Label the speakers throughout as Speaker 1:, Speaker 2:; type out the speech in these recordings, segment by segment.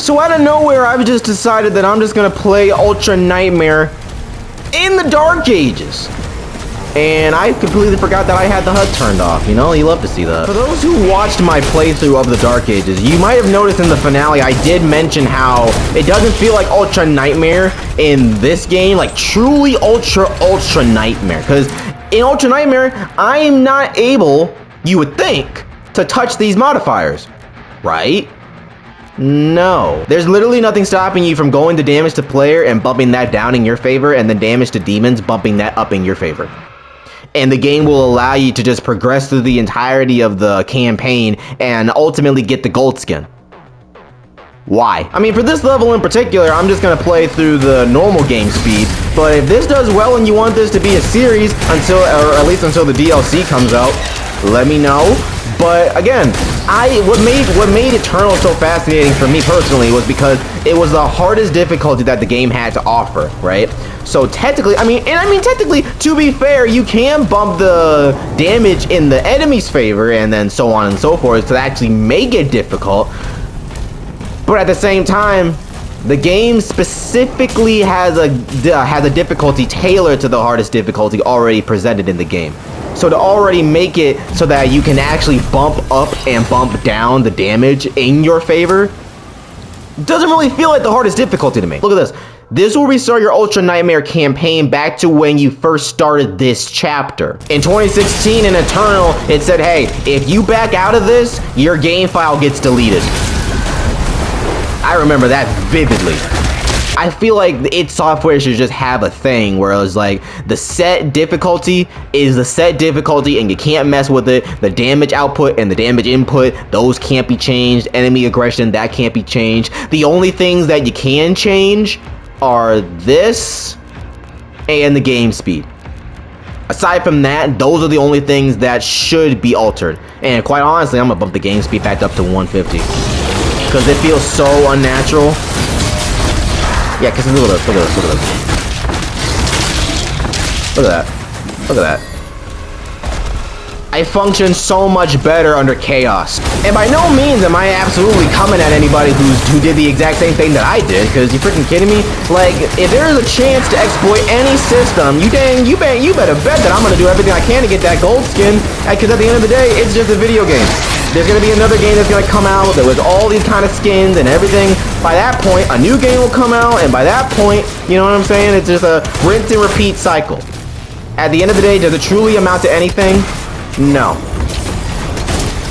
Speaker 1: So out of nowhere, I've just decided that I'm just gonna play Ultra Nightmare in the Dark Ages. And I completely forgot that I had the HUD turned off, you know? You love to see that. For those who watched my playthrough of the Dark Ages, you might have noticed in the finale, I did mention how it doesn't feel like Ultra Nightmare in this game, like truly Ultra Nightmare. Because in Ultra Nightmare, I am not able, you would think, to touch these modifiers, right? No. There's literally nothing stopping you from going to damage to player and bumping that down in your favor, and then damage to demons, bumping that up in your favor. And the game will allow you to just progress through the entirety of the campaign and ultimately get the gold skin. Why? I mean, for this level in particular, I'm just gonna play through the normal game speed, but if this does well and you want this to be a series until, or at least until the DLC comes out, let me know. But again, what made Eternal so fascinating for me personally was because it was the hardest difficulty that the game had to offer, right? So technically, technically, to be fair, you can bump the damage in the enemy's favor and then so on and so forth to actually make it difficult. But at the same time, the game specifically has a difficulty tailored to the hardest difficulty already presented in the game. So to already make it so that you can actually bump up and bump down the damage in your favor doesn't really feel like the hardest difficulty to me. Look at this. This will restart your Ultra Nightmare campaign back to when you first started this chapter. In 2016 in Eternal, it said, hey, if you back out of this, your game file gets deleted. I remember that vividly. I feel like id Software should just have a thing where it was like the set difficulty is the set difficulty and you can't mess with it. The damage output and the damage input, those can't be changed. Enemy aggression, that can't be changed. The only things that you can change are this and the game speed. Aside from that, those are the only things that should be altered. And quite honestly, I'm gonna bump the game speed back up to 150 because it feels so unnatural. Yeah, because look at this, look at this, look at this. Look at that. Look at that. I function so much better under chaos. And by no means am I absolutely coming at anybody who did the exact same thing that I did, because you freaking kidding me? Like, if there is a chance to exploit any system, you better bet that I'm gonna do everything I can to get that gold skin, because at the end of the day, it's just a video game. There's gonna be another game that's gonna come out that with all these kind of skins and everything. By that point, a new game will come out, and by that point, you know what I'm saying? It's just a rinse and repeat cycle. At the end of the day, does it truly amount to anything? No.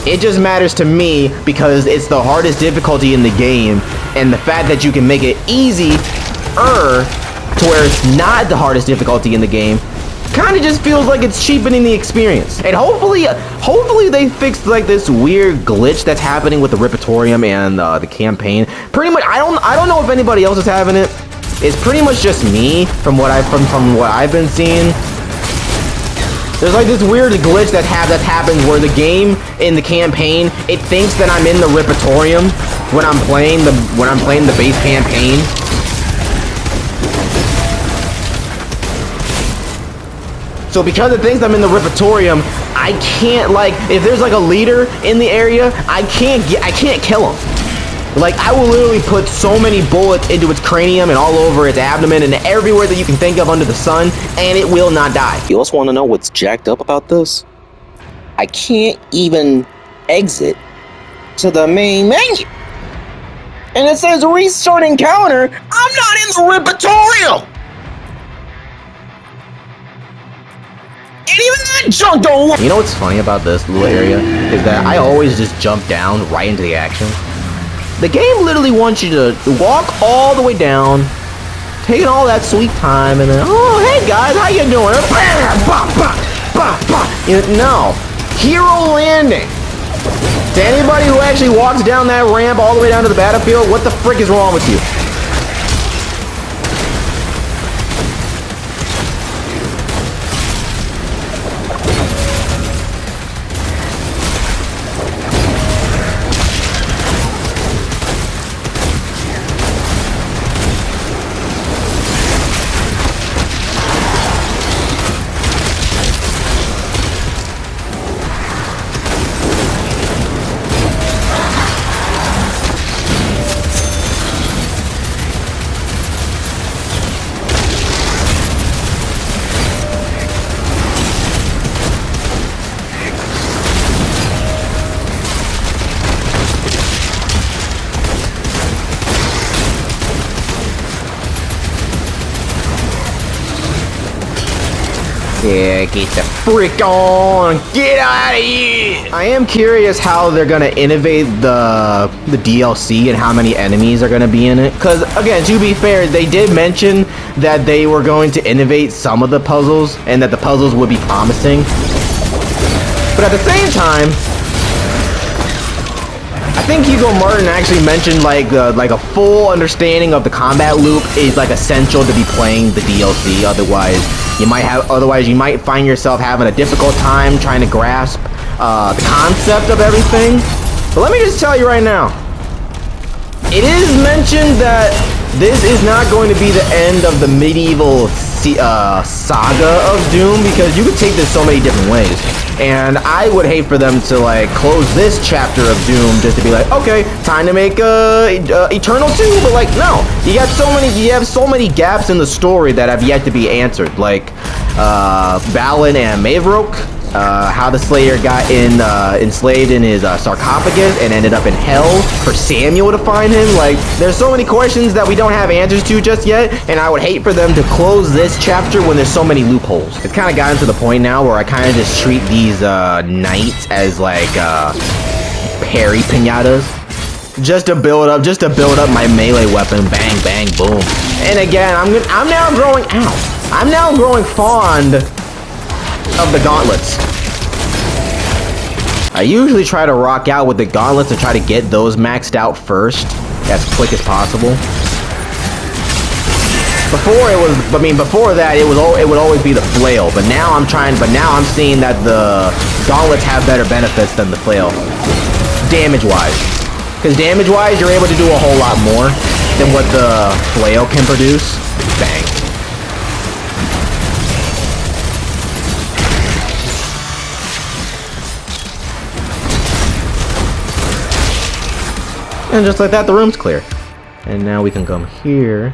Speaker 1: It just matters to me because it's the hardest difficulty in the game, and the fact that you can make it easier to where it's not the hardest difficulty in the game kind of just feels like it's cheapening the experience. And hopefully they fixed like this weird glitch that's happening with the Repertorium and the campaign. Pretty much, I don't know if anybody else is having it. It's pretty much just me from what I've been seeing. There's like this weird glitch that happens where the game in the campaign, it thinks that I'm in the Repertorium when I'm playing the base campaign. So because it thinks I'm in the Repertorium, I can't, like, if there's like a leader in the area, I can't kill him. Like, I will literally put so many bullets into its cranium and all over its abdomen and everywhere that you can think of under the sun, and it will not die.
Speaker 2: You also want to know what's jacked up about this? I can't even exit to the main menu. And it says restart encounter. I'm not in the Repertorium! And even that junk don't work.
Speaker 1: You know what's funny about this little area is that I always just jump down right into the action. The game literally wants you to walk all the way down, taking all that sweet time, and then, oh, hey guys, how you doing? You know, no. Hero landing. To anybody who actually walks down that ramp all the way down to the battlefield, what the frick is wrong with you? Yeah, get the frick on! Get out of here! I am curious how they're gonna innovate the DLC and how many enemies are gonna be in it. Cause again, to be fair, they did mention that they were going to innovate some of the puzzles and that the puzzles would be promising. But at the same time, I think Hugo Martin actually mentioned like a full understanding of the combat loop is like essential to be playing the DLC. Otherwise you might find yourself having a difficult time trying to grasp the concept of everything. But let me just tell you right now, it is mentioned that this is not going to be the end of the medieval saga of Doom, because you could take this so many different ways. And I would hate for them to like close this chapter of Doom just to be like, okay, time to make Eternal 2. But like, no, you have so many gaps in the story that have yet to be answered. Like Balin and Mavrok, how the Slayer got enslaved in his sarcophagus and ended up in hell for Samuel to find him. Like, there's so many questions that we don't have answers to just yet, and I would hate for them to close this chapter when there's so many loopholes. It's kind of gotten to the point now where I kind of just treat these knights as like parry pinatas. Just to build up my melee weapon. Bang, bang, boom. And again, I'm now growing out. I'm now growing fond of the gauntlets. I usually try to rock out with the gauntlets to try to get those maxed out first, as quick as possible. Before that it would always be the flail, but now I'm seeing that the gauntlets have better benefits than the flail, damage-wise. Because damage-wise, you're able to do a whole lot more than what the flail can produce. Bang. And just like that, the room's clear. And now we can come here.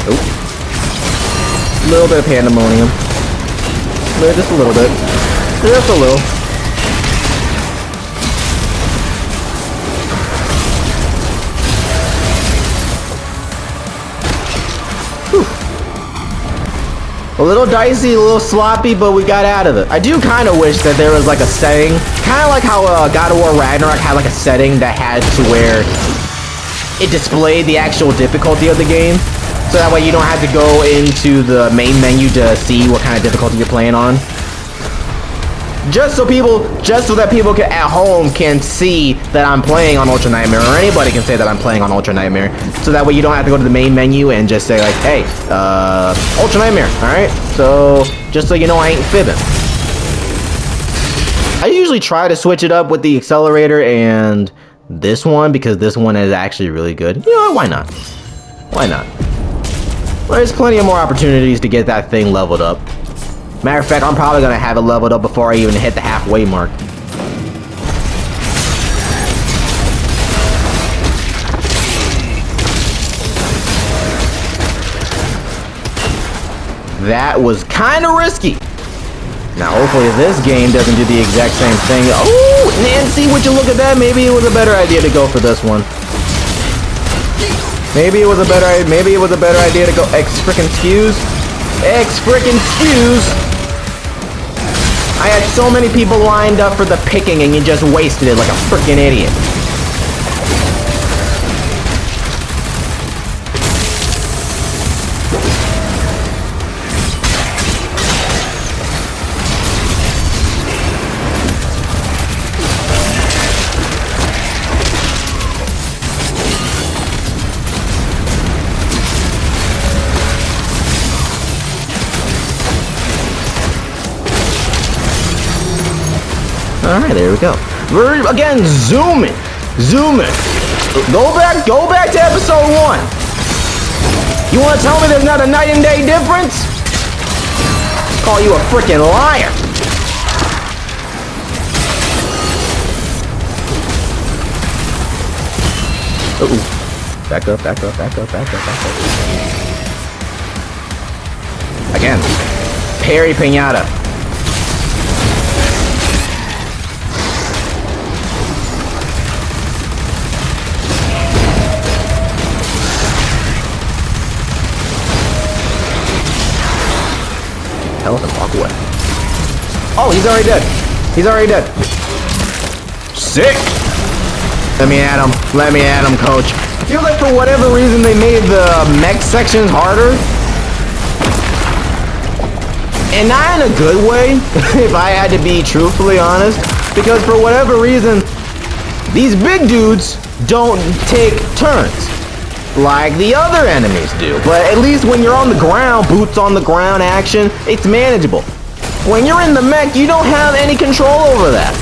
Speaker 1: Oh. A little bit of pandemonium. Just a little bit. Just a little. A little dicey, a little sloppy, but we got out of it. I do kind of wish that there was like a setting, kind of like how God of War Ragnarok had like a setting that had to where it displayed the actual difficulty of the game. So that way you don't have to go into the main menu to see what kind of difficulty you're playing on. Just so that people at home can see that I'm playing on Ultra Nightmare, or anybody can say that I'm playing on Ultra Nightmare. So that way you don't have to go to the main menu and just say like, hey, Ultra Nightmare, alright? So, just so you know I ain't fibbing. I usually try to switch it up with the accelerator and this one, because this one is actually really good. You know what, why not? Why not? Well, there's plenty of more opportunities to get that thing leveled up. Matter of fact, I'm probably gonna have it leveled up before I even hit the halfway mark. That was kind of risky. Now, hopefully this game doesn't do the exact same thing. Oh, Nancy, would you look at that? Maybe it was a better idea to go for this one. Maybe it was a better idea to go X-frickin-Fuse. X-frickin-Fuse. I had so many people lined up for the picking and you just wasted it like a frickin' idiot. Alright, there we go. We're, again, zooming. Go back to episode 1. You want to tell me there's not a night and day difference? Call you a freaking liar. Uh-oh. Back up. Again. parry pinata. Health and walk away. Oh, he's already dead. He's already dead. Sick. Let me at him. Let me at him, coach. I feel like for whatever reason they made the mech sections harder. And not in a good way, if I had to be truthfully honest. Because for whatever reason, these big dudes don't take turns like the other enemies do. But at least when you're on the ground, boots on the ground action, it's manageable. When you're in the mech, you don't have any control over that.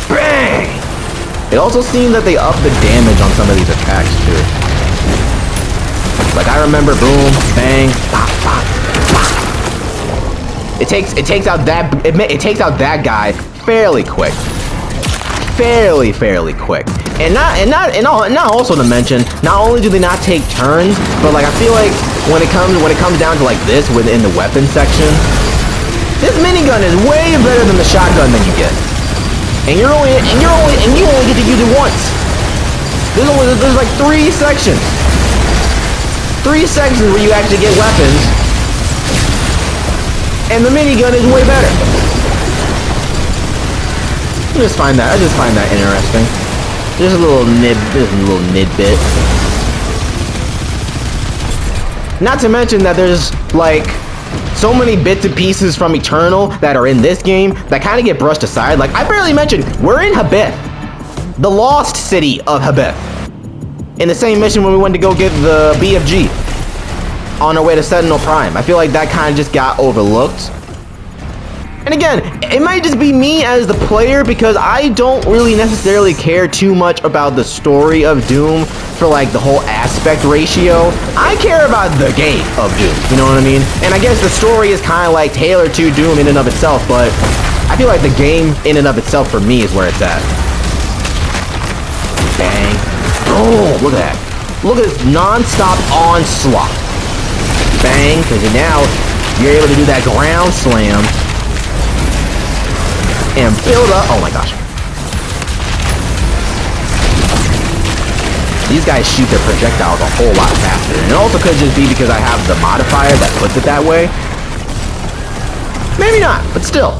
Speaker 1: Bang! It also seems that they up the damage on some of these attacks too. Like I remember boom, bang, pop, pop, pop. It takes out that guy fairly quick. Fairly quick. And not also to mention, not only do they not take turns, but like I feel like when it comes down to like this within the weapon section, this minigun is way better than the shotgun that you get. And you only get to use it once. There's like 3 sections. 3 sections where you actually get weapons. And the minigun is way better. I just find that interesting. Just a little nidbit. Not to mention that there's like so many bits and pieces from Eternal that are in this game that kind of get brushed aside. Like I barely mentioned, we're in Habith, the lost city of Habith, in the same mission when we went to go get the BFG on our way to Sentinel Prime. I feel like that kind of just got overlooked. And again, it might just be me as the player because I don't really necessarily care too much about the story of Doom for like the whole aspect ratio. I care about the game of Doom, you know what I mean? And I guess the story is kind of like tailored to Doom in and of itself, but I feel like the game in and of itself for me is where it's at. Bang. Oh, look at that. Look at this non-stop onslaught. Bang, because now you're able to do that ground slam and build up. Oh my gosh. These guys shoot their projectiles a whole lot faster. And it also could just be because I have the modifier that puts it that way. Maybe not, but still.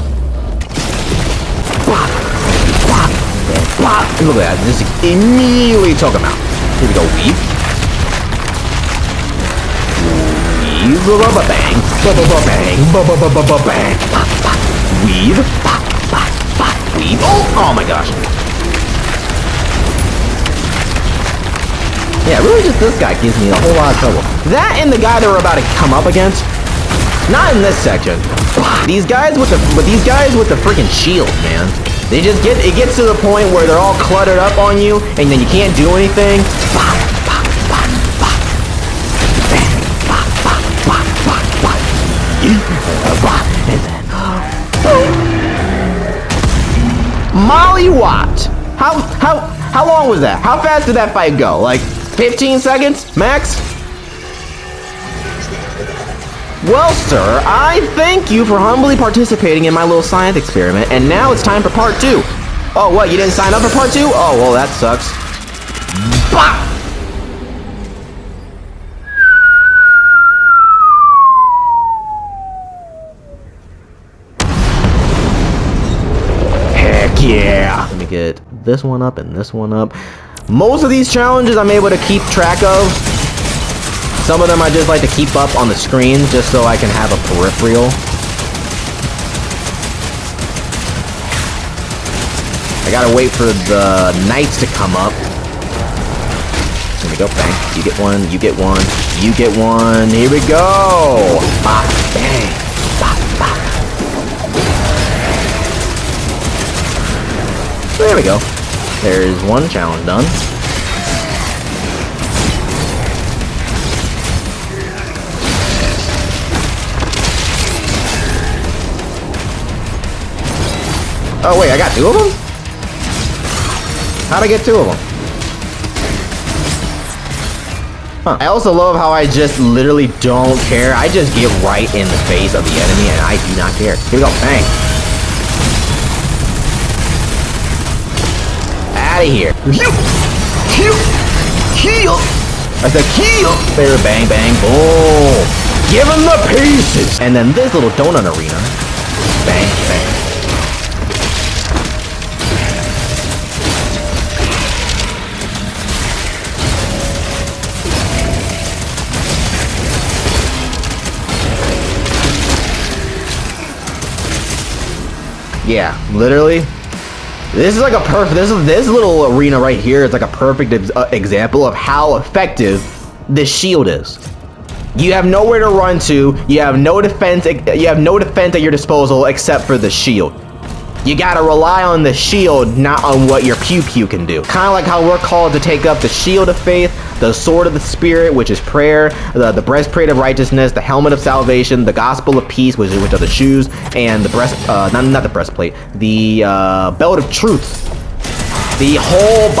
Speaker 1: Plop, plop, and plop. And look at that. Just immediately took them out. Here we go. Weave. Weave. Bang. Bang. Bang. Pop, pop. Weave. Pop. Weave. Oh my gosh. Yeah, really just this guy gives me a whole lot of trouble. That and the guy that we're about to come up against. Not in this section. These guys with the freaking shield, man. It gets to the point where they're all cluttered up on you and then you can't do anything. Bang, bang, bang, bang. Bang, bang, bang, bang, bang, bang. And then Molly Watt. How long was that? How fast did that fight go? Like 15 seconds max? Well, sir, I thank you for humbly participating in my little science experiment, and now it's time for part 2. Oh, what? You didn't sign up for part 2? Oh, well, that sucks. Bah! Yeah. Let me get this one up and this one up. Most of these challenges I'm able to keep track of. Some of them I just like to keep up on the screen just so I can have a peripheral. I gotta wait for the knights to come up. Here we go, bang. You get one, you get one, you get one. Here we go. Bop, bang. Bop, bop. There we go. There's one challenge done. Oh wait, I got 2 of them? How'd I get 2 of them? Huh. I also love how I just literally don't care. I just get right in the face of the enemy and I do not care. Here we go, bang. Out of here. Heal. I said heal. There, bang, bang, boom. Give him the pieces. And then this little donut arena. Bang, bang. Yeah, literally. This is like a perfect. This little arena right here is like a perfect example of how effective this shield is. You have nowhere to run to. You have no defense. You have no defense at your disposal except for the shield. You gotta rely on the shield, not on what your pew pew can do. Kind of like how we're called to take up the shield of faith, the sword of the spirit, which is prayer, the breastplate of righteousness, the helmet of salvation, the gospel of peace, which are the shoes, and the not the breastplate, the belt of truth. The whole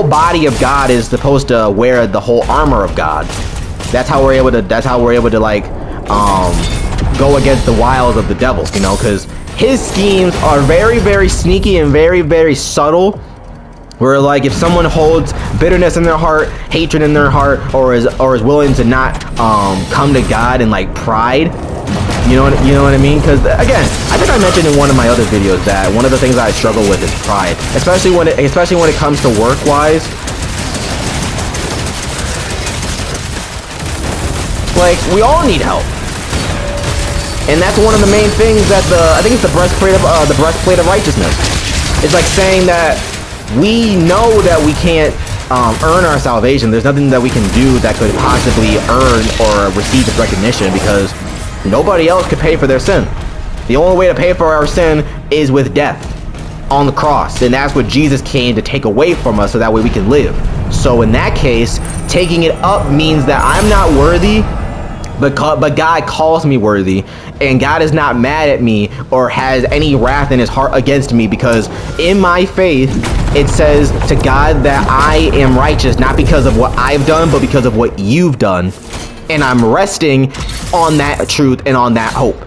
Speaker 1: body of God is supposed to wear the whole armor of God. That's how we're able to like go against the wiles of the devil, you know, because his schemes are very, very sneaky and very, very subtle. Where like if someone holds bitterness in their heart, hatred in their heart, or is willing to not come to God in like pride, you know what I mean? Because again, I think I mentioned in one of my other videos that one of the things that I struggle with is pride, especially when it comes to work wise. Like we all need help. And that's one of the main things that I think it's the breastplate of righteousness. It's like saying that we know that we can't earn our salvation. There's nothing that we can do that could possibly earn or receive this recognition because nobody else could pay for their sin. The only way to pay for our sin is with death on the cross. And that's what Jesus came to take away from us so that way we can live. So in that case, taking it up means that I'm not worthy, but God calls me worthy, and God is not mad at me or has any wrath in his heart against me because in my faith, it says to God that I am righteous, not because of what I've done, but because of what you've done. And I'm resting on that truth and on that hope.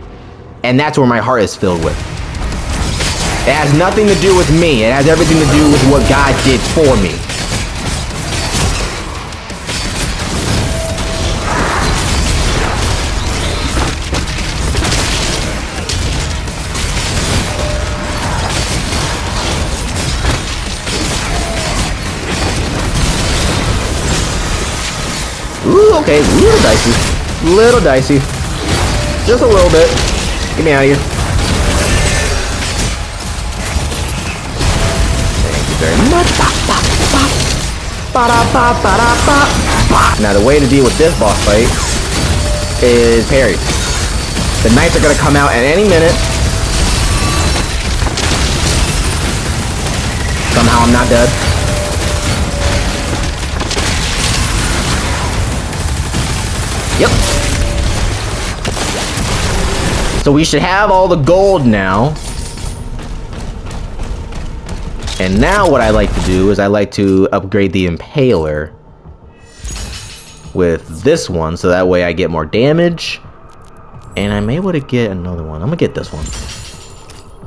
Speaker 1: And that's where my heart is filled with. It has nothing to do with me. It has everything to do with what God did for me. Ooh, okay, little dicey, just a little bit. Get me out of here. Thank you very much. Now the way to deal with this boss fight is parry. The knights are gonna come out at any minute. Somehow I'm not dead. Yep. So we should have all the gold now. And now what I like to do is I like to upgrade the Impaler with this one so that way I get more damage. And I'm able to get another one. I'm gonna get this one.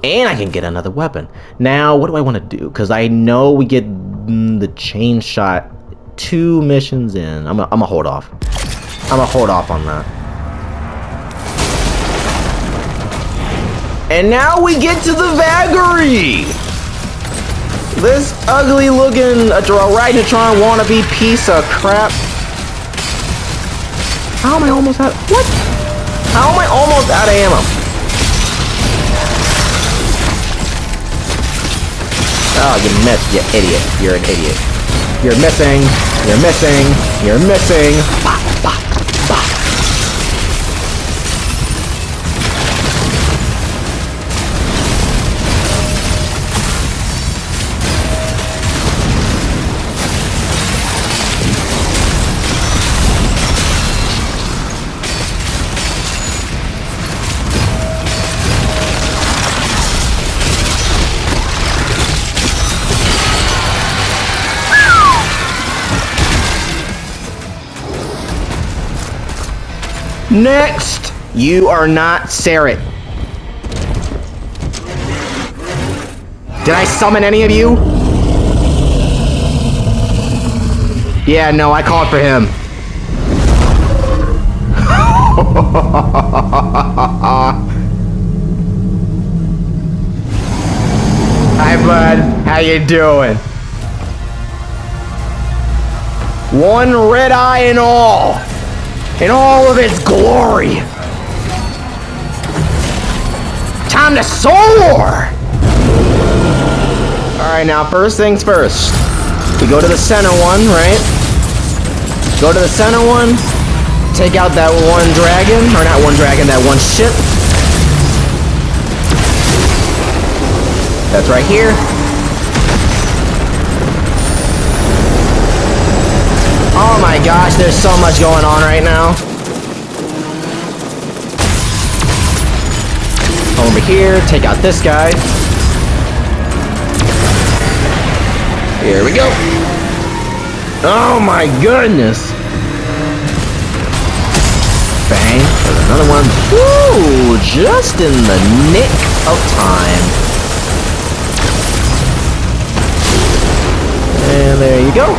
Speaker 1: And I can get another weapon. Now, what do I want to do? Because I know we get the chain shot 2 missions in. I'm gonna hold off. I'm gonna hold off on that. And now we get to the vagary! This ugly looking Ragnatron wannabe piece of crap. How am I almost out? What? How am I almost out of ammo? Oh, you missed, you idiot. You're an idiot. You're missing. You're missing. You're missing. Bop, bop, bop. Next! You are not Sarit. Did I summon any of you? Yeah, no, I called for him. Hi, bud. How you doing? One red eye in all of its glory. Time to soar! Alright, now first things first. We go to the center one, right? Go to the center one. Take out that one dragon. Or not one dragon, that one ship. That's right here. Oh my gosh, there's so much going on right now. Over here, take out this guy. Here we go. Oh my goodness. Bang. There's another one. Ooh, just in the nick of time. And there you go.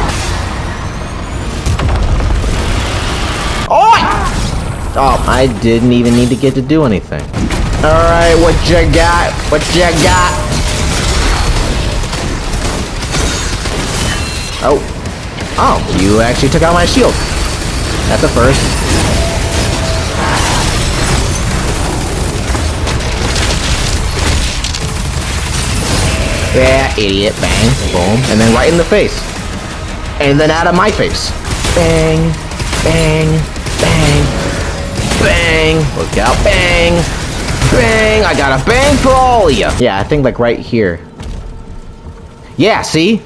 Speaker 1: Oh, I didn't even need to get to do anything. Alright, what you got? What you got? Oh. Oh, you actually took out my shield. That's a first. Yeah, idiot. Bang, boom, and then right in the face. And then out of my face. Bang, bang, bang. Bang! Look out, bang! Bang! I got a bang for all of you! Yeah, I think like right here. Yeah, see?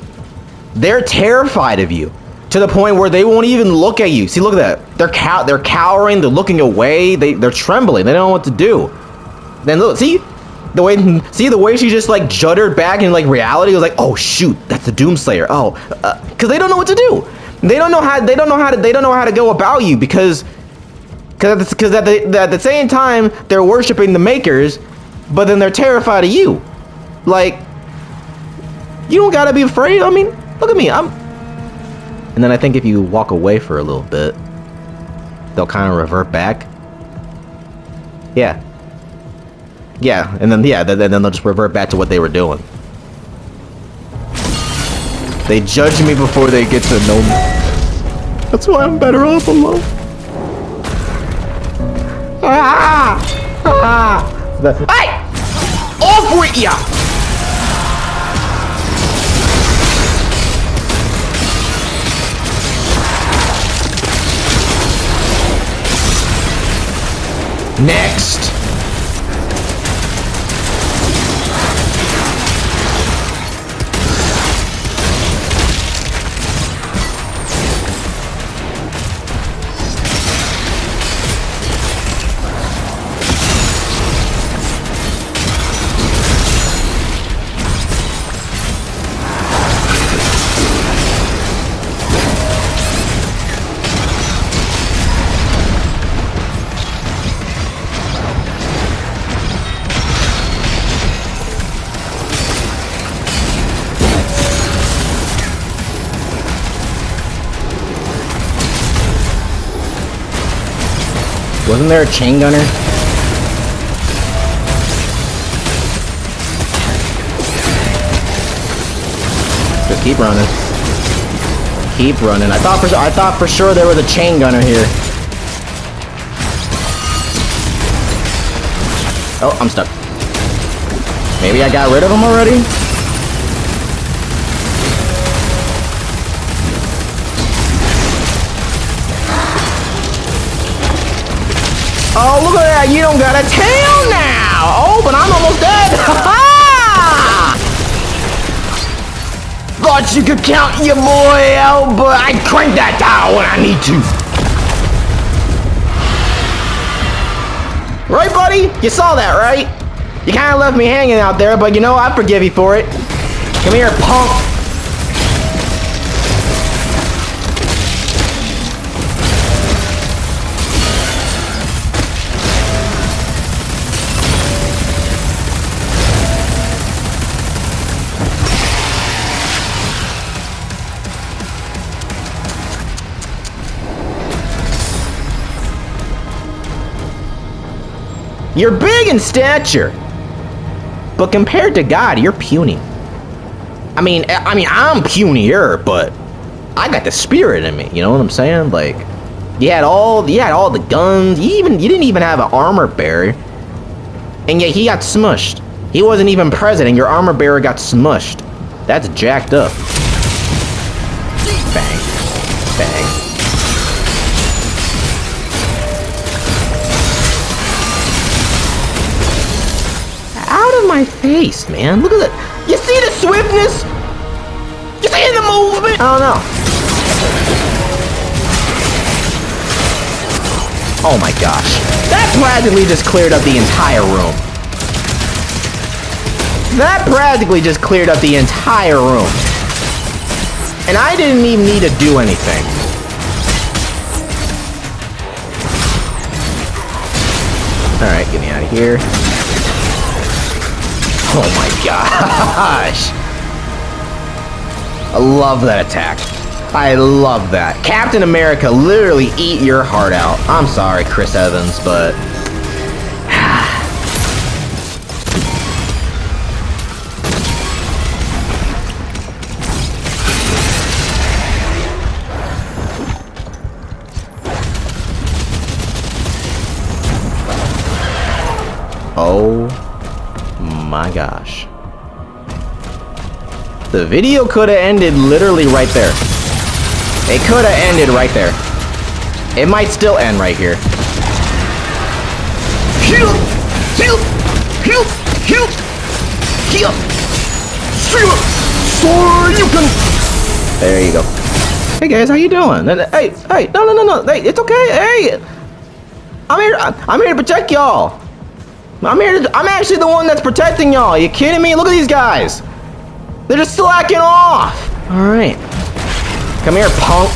Speaker 1: They're terrified of you. To the point where they won't even look at you. See, look at that. They're cowering, they're looking away, they're trembling, they don't know what to do. Then look, see? The way she just like juddered back in like reality was like, oh shoot, that's the Doomslayer. Oh, cause they don't know what to do. They don't know how to go about you because at the same time, they're worshiping the makers, but then they're terrified of you. Like, you don't gotta be afraid. I mean, look at me. And then I think if you walk away for a little bit, they'll kind of revert back. Yeah. Yeah, and then then they'll just revert back to what they were doing. They judge me before they get to know me. That's why I'm better off alone. Hey! Off with ya! Next! Wasn't there a chain gunner? Just keep running. Keep running. I thought for sure there was a chain gunner here. Oh, I'm stuck. Maybe I got rid of him already? Oh, look at that! You don't got a tail now! Oh, but I'm almost dead! Ha-ha! Thought you could count your boy out, but I crank that dial when I need to. Right, buddy? You saw that, right? You kind of left me hanging out there, but you know, I forgive you for it. Come here, punk. You're big in stature, but compared to God, you're puny. I mean, I'm punier, but I got the spirit in me. You know what I'm saying? Like, you had all the guns. You didn't even have an armor bearer, and yet he got smushed. He wasn't even present, and your armor bearer got smushed. That's jacked up. Bang, bang. Out of my face, man. Look at that. You see the swiftness? You see the movement? I don't know. Oh my gosh. That practically just cleared up the entire room. That practically just cleared up the entire room. And I didn't even need to do anything. Alright, get me out of here. Oh my gosh. I love that attack. I love that. Captain America literally eat your heart out. I'm sorry, Chris Evans, but... Oh my gosh. The video could have ended literally right there. It could have ended right there. It might still end right here. Heal! Heal! Heal! Heal! Heal! So you can... There you go. Hey guys, how you doing? Hey, no. Hey, it's okay. Hey! I'm here to protect y'all. I'm actually the one that's protecting y'all. You kidding me? Look at these guys. They're just slacking off. All right. Come here, punk.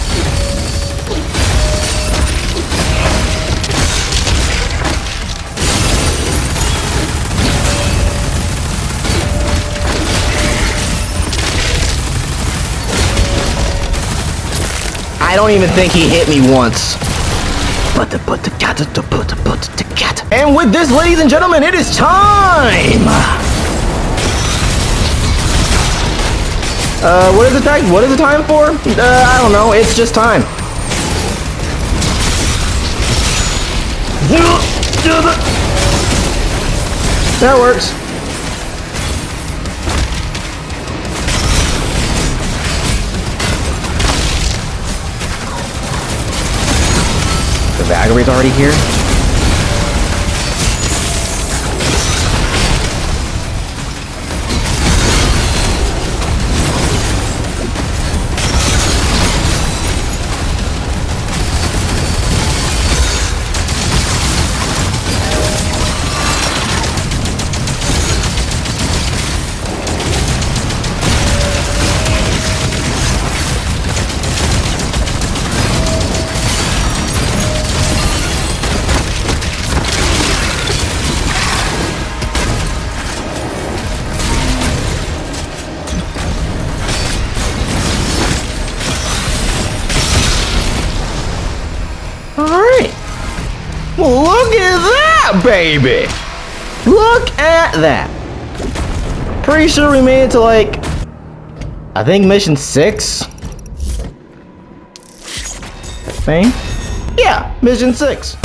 Speaker 1: I don't even think he hit me once. And with this, ladies and gentlemen, it is time! What is the time for? I don't know, it's just time. That works. The Valkyrie's already here? Look at that, baby! Look at that! Pretty sure we made it to, like, I think mission 6? I think? Yeah, mission 6.